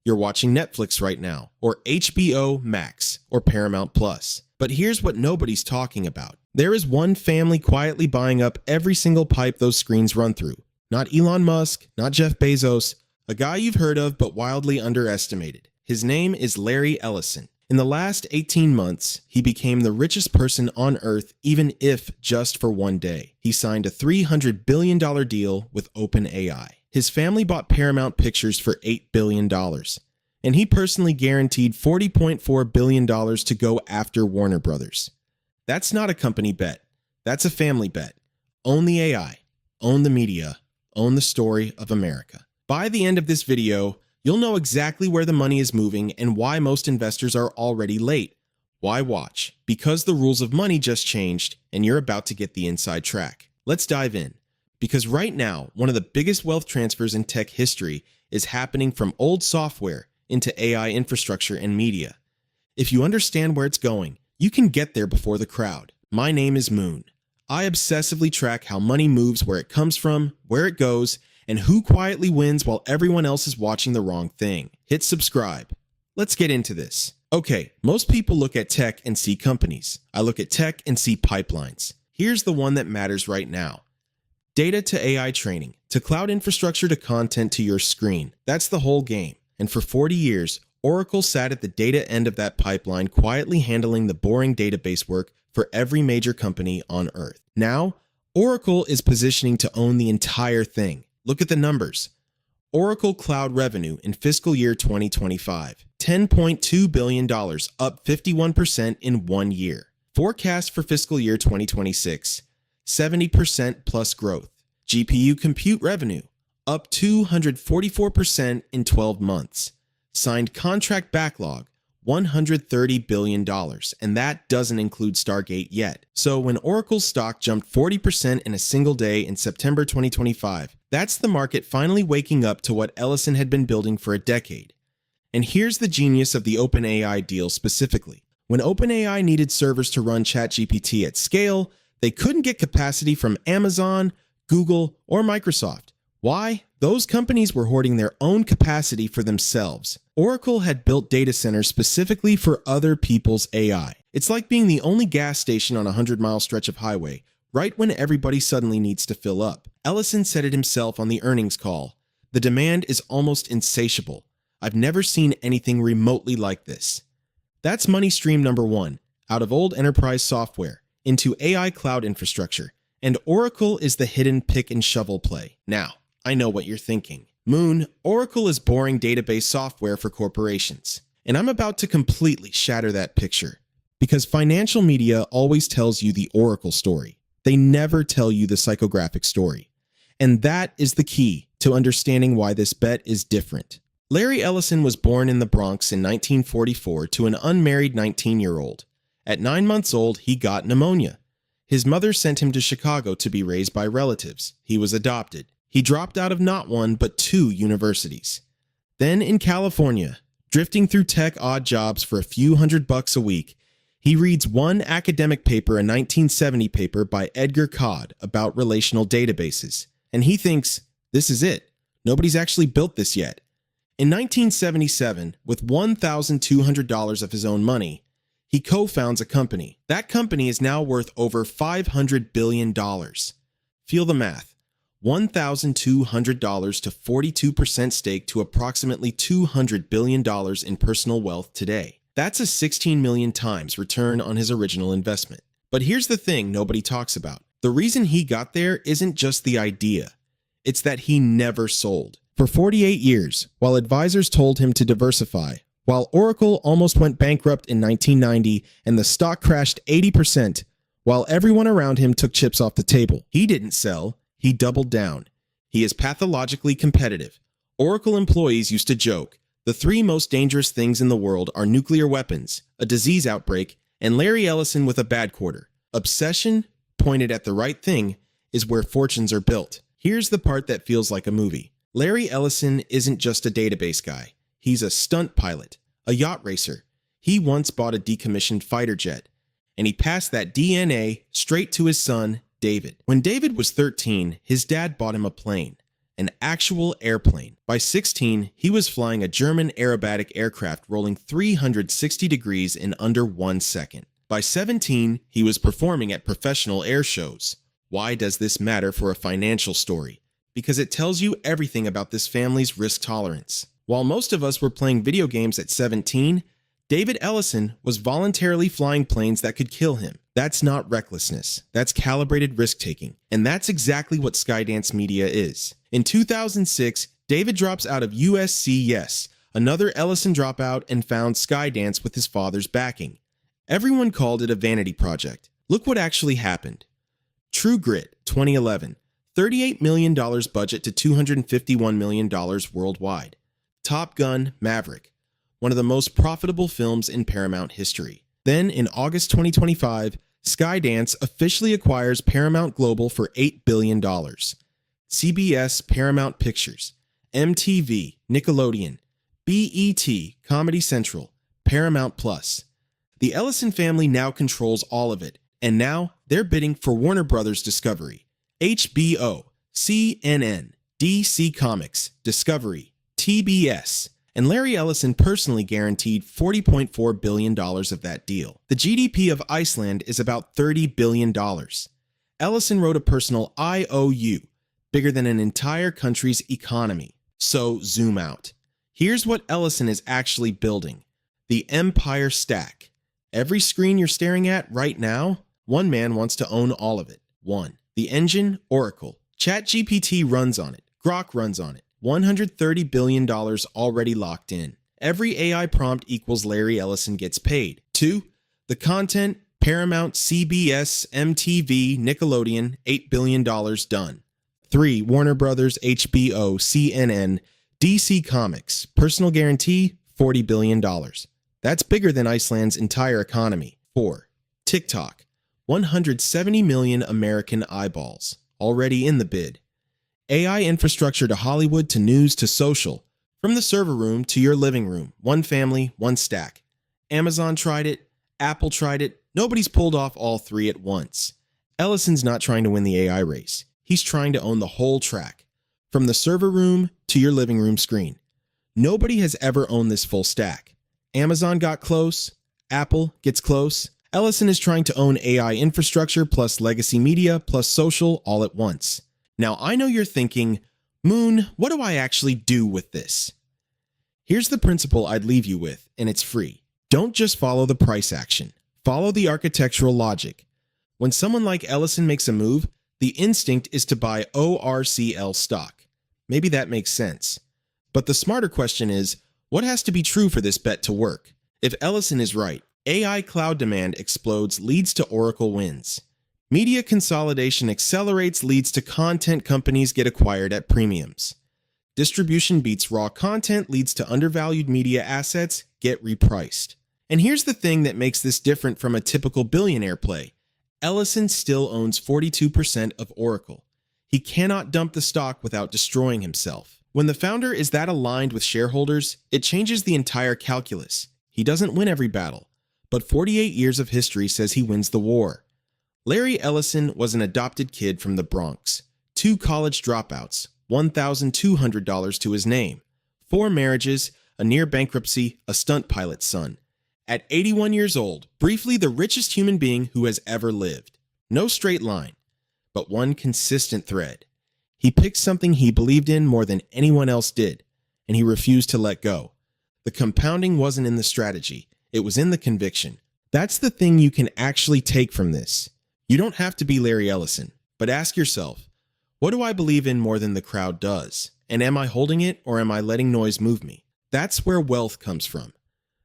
You're watching Netflix right now, or HBO Max, or Paramount Plus. But here's what nobody's talking about. There is one family quietly buying up every single pipe those screens run through. Not Elon Musk, not Jeff Bezos, a guy you've heard of but wildly underestimated. His name is Larry Ellison. In the last 18 months, he became the richest person on Earth, even if just for one day. He signed a $300 billion deal with OpenAI. His family bought Paramount Pictures for $8 billion, and he personally guaranteed $40.4 billion to go after Warner Bros. That's not a company bet. That's a family bet. Own the AI, own the media, own the story of America. By the end of this video, you'll know exactly where the money is moving and why most investors are already late. Why watch? Because the rules of money just changed and you're about to get the inside track. Let's dive in. Because right now, one of the biggest wealth transfers in tech history is happening from old software into AI infrastructure and media. If you understand where it's going, you can get there before the crowd. My name is Moon. I obsessively track how money moves, where it comes from, where it goes, and who quietly wins while everyone else is watching the wrong thing. Hit subscribe. Let's get into this. Okay, most people look at tech and see companies. I look at tech and see pipelines. Here's the one that matters right now. Data to AI training, to cloud infrastructure to content to your screen. That's the whole game. And for 40 years, Oracle sat at the data end of that pipeline, quietly handling the boring database work for every major company on Earth. Now, Oracle is positioning to own the entire thing. Look at the numbers. Oracle Cloud revenue in fiscal year 2025, $10.2 billion, up 51% in 1 year. Forecast for fiscal year 2026, 70% plus growth. GPU compute revenue, up 244% in 12 months. Signed contract backlog, $130 billion, and that doesn't include Stargate yet. So when Oracle's stock jumped 40% in a single day in September 2025, that's the market finally waking up to what Ellison had been building for a decade. And here's the genius of the OpenAI deal specifically. When OpenAI needed servers to run ChatGPT at scale, they couldn't get capacity from Amazon, Google, or Microsoft. Why? Those companies were hoarding their own capacity for themselves. Oracle had built data centers specifically for other people's AI. It's like being the only gas station on a 100-mile stretch of highway, right when everybody suddenly needs to fill up. Ellison said it himself on the earnings call. The demand is almost insatiable. I've never seen anything remotely like this. That's money stream number one, out of old enterprise software, into AI cloud infrastructure. And Oracle is the hidden pick and shovel play. Now, I know what you're thinking. Moon, Oracle is boring database software for corporations. And I'm about to completely shatter that picture. Because financial media always tells you the Oracle story. They never tell you the Psychographic story. And that is the key to understanding why this bet is different. Larry Ellison was born in the Bronx in 1944 to an unmarried 19-year-old. At 9 months old, he got pneumonia. His mother sent him to Chicago to be raised by relatives. He was adopted. He dropped out of not one, but 2 universities. Then in California, drifting through tech odd jobs for a few $100 a week, he reads one academic paper, a 1970 paper by Edgar Codd about relational databases. And he thinks, this is it. Nobody's actually built this yet. In 1977, with $1,200 of his own money, he co-founds a company. That company is now worth over $500 billion. Feel the math. $1,200 to 42% stake to approximately $200 billion in personal wealth today. That's a 16 million times return on his original investment. But here's the thing nobody talks about. The reason he got there isn't just the idea. It's that he never sold. For 48 years, while advisors told him to diversify, while Oracle almost went bankrupt in 1990 and the stock crashed 80%, while everyone around him took chips off the table, he didn't sell. He doubled down. He is pathologically competitive. Oracle employees used to joke, the 3 most dangerous things in the world are nuclear weapons, a disease outbreak, and Larry Ellison with a bad quarter. Obsession, pointed at the right thing, is where fortunes are built. Here's the part that feels like a movie. Larry Ellison isn't just a database guy. He's a stunt pilot, a yacht racer. He once bought a decommissioned fighter jet, and he passed that DNA straight to his son, David. When David was 13, his dad bought him a plane. an actual airplane. By 16, he was flying a German aerobatic aircraft rolling 360 degrees in under 1 second. By 17, he was performing at professional air shows. Why does this matter for a financial story? Because it tells you everything about this family's risk tolerance. While most of us were playing video games at 17, DavidEllison was voluntarily flying planes that could kill him. That's not recklessness. That's calibrated risk-taking. And that's exactly what Skydance Media is. In 2006, David drops out of USC, another Ellison dropout, and found Skydance with his father's backing. Everyone called it a vanity project. Look what actually happened. True Grit, 2011. $38 million budget to $251 million worldwide. Top Gun, Maverick. One of the most profitable films in Paramount history. Then, in August 2025, Skydance officially acquires Paramount Global for $8 billion. CBS, Paramount Pictures, MTV, Nickelodeon, BET, Comedy Central, Paramount Plus. The Ellison family now controls all of it, and now they're bidding for Warner Bros. Discovery, HBO, CNN, DC Comics, Discovery, TBS, and Larry Ellison personally guaranteed $40.4 billion of that deal. The GDP of Iceland is about $30 billion. Ellison wrote a personal IOU, bigger than an entire country's economy. So zoom out. Here's what Ellison is actually building. The Empire Stack. Every screen you're staring at right now, one man wants to own all of it. 1. The engine, Oracle. ChatGPT runs on it. Grok runs on it. $130 billion already locked in. Every AI prompt equals Larry Ellison gets paid. 2. The content, Paramount, CBS, MTV, Nickelodeon, $8 billion done. 3. Warner Brothers, HBO, CNN, DC Comics, personal guarantee, $40 billion. That's bigger than Iceland's entire economy. 4. TikTok, 170 million American eyeballs, already in the bid. AI infrastructure to Hollywood to news to social. From the server room to your living room, one family, one stack. Amazon tried it, Apple tried it, nobody's pulled off all three at once. Ellison's not trying to win the AI race. He's trying to own the whole track. From the server room to your living room screen. Nobody has ever owned this full stack. Amazon got close, Apple gets close. Ellison is trying to own AI infrastructure plus legacy media plus social all at once. Now, I know you're thinking, Moon, what do I actually do with this? Here's the principle I'd leave you with, and it's free. Don't just follow the price action. Follow the architectural logic. When someone like Ellison makes a move, the instinct is to buy ORCL stock. Maybe that makes sense. But the smarter question is, what has to be true for this bet to work? If Ellison is right, AI cloud demand explodes, leads to Oracle wins. Media consolidation accelerates, leads to content companies get acquired at premiums. Distribution beats raw content, leads to undervalued media assets get repriced. And here's the thing that makes this different from a typical billionaire play. Ellison still owns 42% of Oracle. He cannot dump the stock without destroying himself. When the founder is that aligned with shareholders, it changes the entire calculus. He doesn't win every battle, but 48 years of history says he wins the war. Larry Ellison was an adopted kid from the Bronx. 2 college dropouts, $1,200 to his name. 4 marriages, a near bankruptcy, a stunt pilot's son. At 81 years old, briefly the richest human being who has ever lived. No straight line, but one consistent thread. He picked something he believed in more than anyone else did, and he refused to let go. The compounding wasn't in the strategy, it was in the conviction. That's the thing you can actually take from this. You don't have to be Larry Ellison, but ask yourself, what do I believe in more than the crowd does? And am I holding it, or am I letting noise move me? That's where wealth comes from.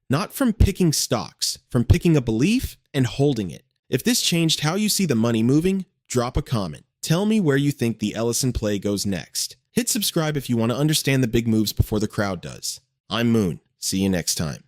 Not from picking stocks, from picking a belief and holding it. If this changed how you see the money moving, drop a comment. Tell me where you think the Ellison play goes next. Hit subscribe if you want to understand the big moves before the crowd does. I'm Moon. See you next time.